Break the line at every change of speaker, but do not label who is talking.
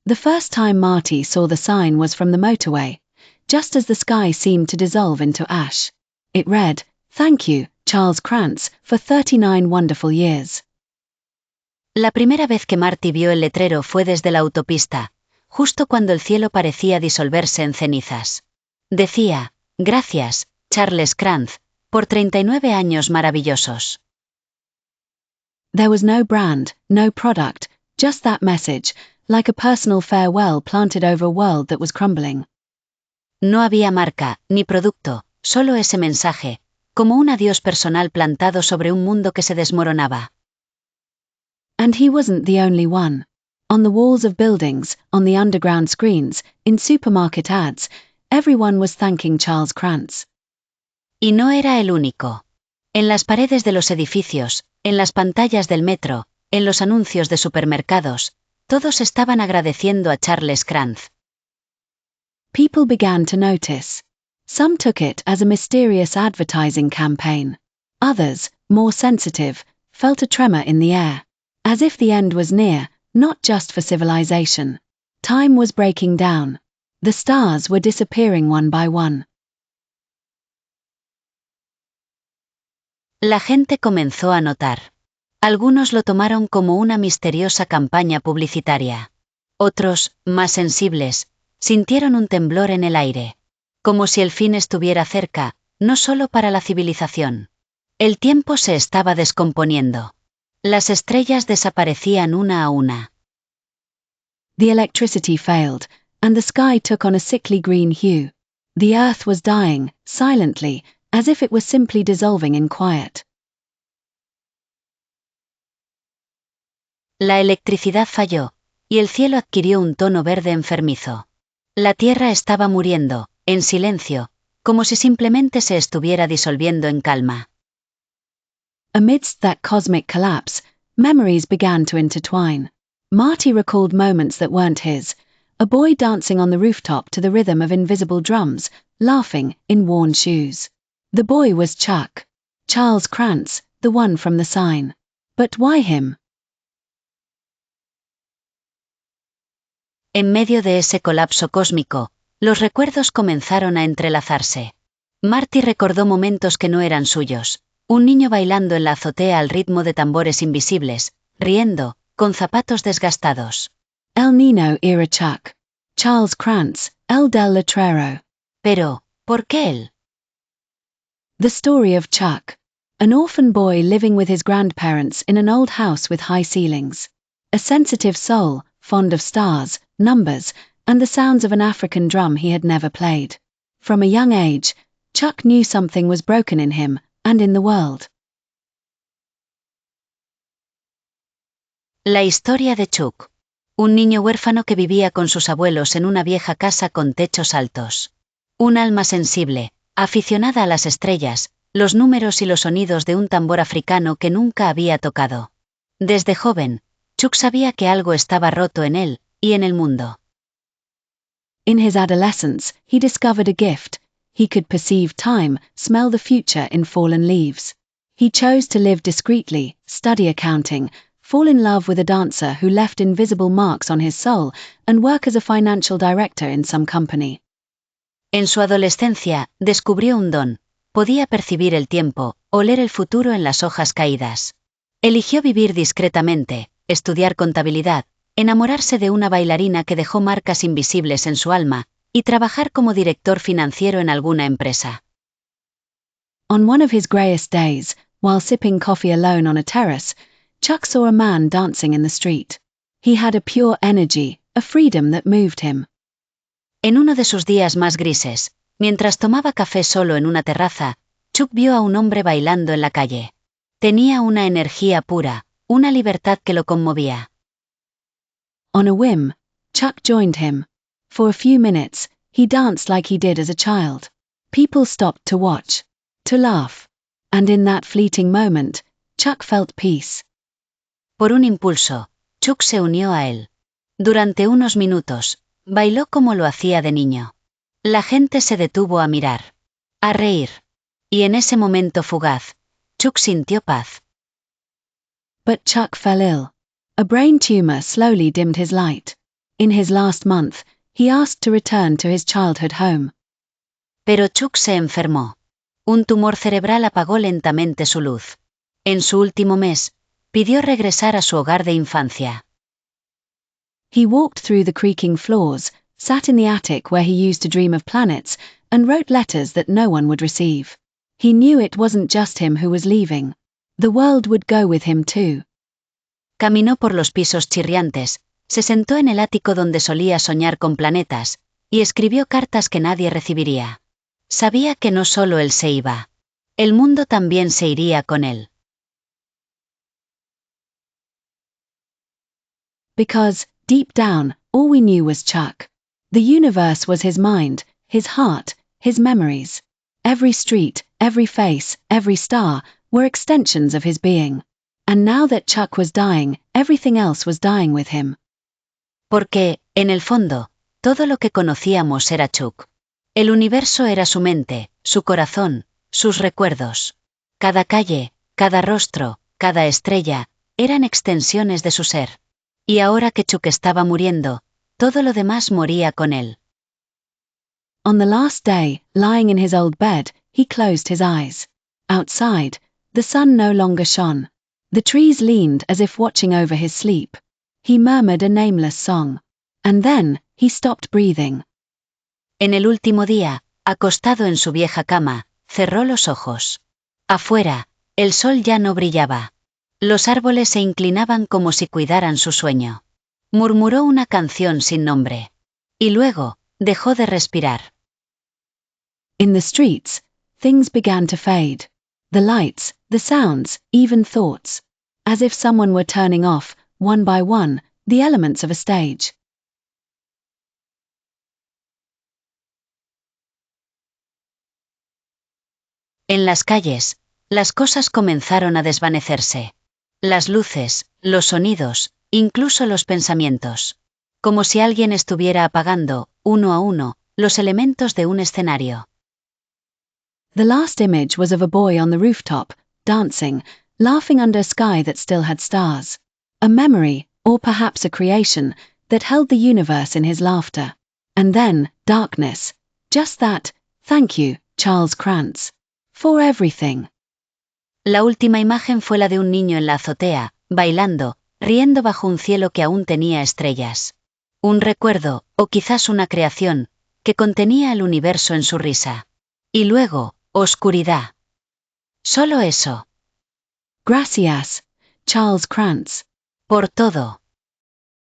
The first time Marty saw the sign was from the motorway, just as the sky seemed to dissolve into ash. It read, "Thank you, Charles Krantz, for 39 wonderful years."
La primera vez que Marty vio el letrero fue desde la autopista, justo cuando el cielo parecía disolverse en cenizas. Decía, "Gracias, Charles Krantz, por 39 años maravillosos."
There was no brand, no product, just that message, like a personal farewell planted over a world that was crumbling.
No había marca, ni producto, solo ese mensaje, como un adiós personal plantado sobre un mundo que se desmoronaba.
And he wasn't the only one. On the walls of buildings, on the underground screens, in supermarket ads, everyone was thanking Charles Krantz.
Y no era el único. En las paredes de los edificios, en las pantallas del metro, en los anuncios de supermercados, todos estaban agradeciendo a Charles Krantz.
People began to notice. Some took it as a mysterious advertising campaign. Others, more sensitive, felt a tremor in the air. As if the end was near, not just for civilization. Time was breaking down. The stars were disappearing one by one.
La gente comenzó a notar. Algunos lo tomaron como una misteriosa campaña publicitaria. Otros, más sensibles, sintieron un temblor en el aire. Como si el fin estuviera cerca, no solo para la civilización. El tiempo se estaba descomponiendo. Las estrellas desaparecían una a una.
The electricity failed, and the sky took on a sickly green hue. The earth was dying, silently, as if it was simply dissolving in quiet.
La electricidad falló, y el cielo adquirió un tono verde enfermizo. La tierra estaba muriendo, en silencio, como si simplemente se estuviera disolviendo en calma.
Amidst that cosmic collapse, memories began to intertwine. Marty recalled moments that weren't his, a boy dancing on the rooftop to the rhythm of invisible drums, laughing, in worn shoes. The boy was Chuck. Charles Krantz, the one from the sign. But why him?
En medio de ese colapso cósmico, los recuerdos comenzaron a entrelazarse. Marty recordó momentos que no eran suyos. Un niño bailando en la azotea al ritmo de tambores invisibles, riendo, con zapatos desgastados.
El Nino era Chuck. Charles Krantz, el del letrero.
Pero, ¿por qué él?
The story of Chuck. An orphan boy living with his grandparents in an old house with high ceilings. A sensitive soul, fond of stars, numbers, and the sounds of an African drum he had never played. From a young age, Chuck knew something was broken in him, and in the world.
La historia de Chuck. Un niño huérfano que vivía con sus abuelos en una vieja casa con techos altos. Un alma sensible, aficionada a las estrellas, los números y los sonidos de un tambor africano que nunca había tocado. Desde joven, Chuck sabía que algo estaba roto en él, y en el mundo.
In his adolescence, he discovered a gift. He could perceive time, smell the future in fallen leaves. He chose to live discreetly, study accounting, fall in love with a dancer who left invisible marks on his soul, and work as a financial director in some company.
En su adolescencia, descubrió un don. Podía percibir el tiempo, oler el futuro en las hojas caídas. Eligió vivir discretamente, estudiar contabilidad, enamorarse de una bailarina que dejó marcas invisibles en su alma, y trabajar como director financiero en alguna empresa.
On one of his greyest days, while sipping coffee alone on a terrace, Chuck saw a man dancing in the street. He had a pure energy, a freedom that moved him.
En uno de sus días más grises, mientras tomaba café solo en una terraza, Chuck vio a un hombre bailando en la calle. Tenía una energía pura, una libertad que lo conmovía.
On a whim, Chuck joined him. For a few minutes, he danced like he did as a child. People stopped to watch, to laugh. And in that fleeting moment, Chuck felt peace.
Por un impulso, Chuck se unió a él. Durante unos minutos, bailó como lo hacía de niño. La gente se detuvo a mirar, a reír. Y en ese momento fugaz, Chuck sintió paz.
But Chuck fell ill. A brain tumor slowly dimmed his light. In his last month, he asked to return to his childhood home.
Pero Chuck se enfermó. Un tumor cerebral apagó lentamente su luz. En su último mes, pidió regresar a su hogar de infancia.
He walked through the creaking floors, sat in the attic where he used to dream of planets, and wrote letters that no one would receive. He knew it wasn't just him who was leaving. The world would go with him too.
Caminó por los pisos chirriantes, se sentó en el ático donde solía soñar con planetas, y escribió cartas que nadie recibiría. Sabía que no solo él se iba. El mundo también se iría con él.
Because, deep down, all we knew was Chuck. The universe was his mind, his heart, his memories. Every street, every face, every star, were extensions of his being. And now that Chuck was dying, everything else was dying with him.
Porque, en el fondo, todo lo que conocíamos era Chuck. El universo era su mente, su corazón, sus recuerdos. Cada calle, cada rostro, cada estrella, eran extensiones de su ser. Y ahora que Chuck estaba muriendo, todo lo demás moría con él.
On the last day, lying in his old bed, he closed his eyes. Outside, the sun no longer shone. The trees leaned as if watching over his sleep. He murmured a nameless song. And then, he stopped breathing.
En el último día, acostado en su vieja cama, cerró los ojos. Afuera, el sol ya no brillaba. Los árboles se inclinaban como si cuidaran su sueño. Murmuró una canción sin nombre. Y luego, dejó de respirar.
In the streets, things began to fade. The lights, the sounds, even thoughts. As if someone were turning off, one by one, the elements of a stage.
En las calles, las cosas comenzaron a desvanecerse. Las luces, los sonidos, incluso los pensamientos. Como si alguien estuviera apagando, uno a uno, los elementos de un escenario.
The last image was of a boy on the rooftop, dancing, laughing under a sky that still had stars. A memory, or perhaps a creation, that held the universe in his laughter. And then, darkness. Just that, thank you, Charles Krantz. For everything.
La última imagen fue la de un niño en la azotea, bailando, riendo bajo un cielo que aún tenía estrellas. Un recuerdo, o quizás una creación, que contenía el universo en su risa. Y luego, oscuridad. Solo eso.
Gracias, Charles Krantz.
Por todo.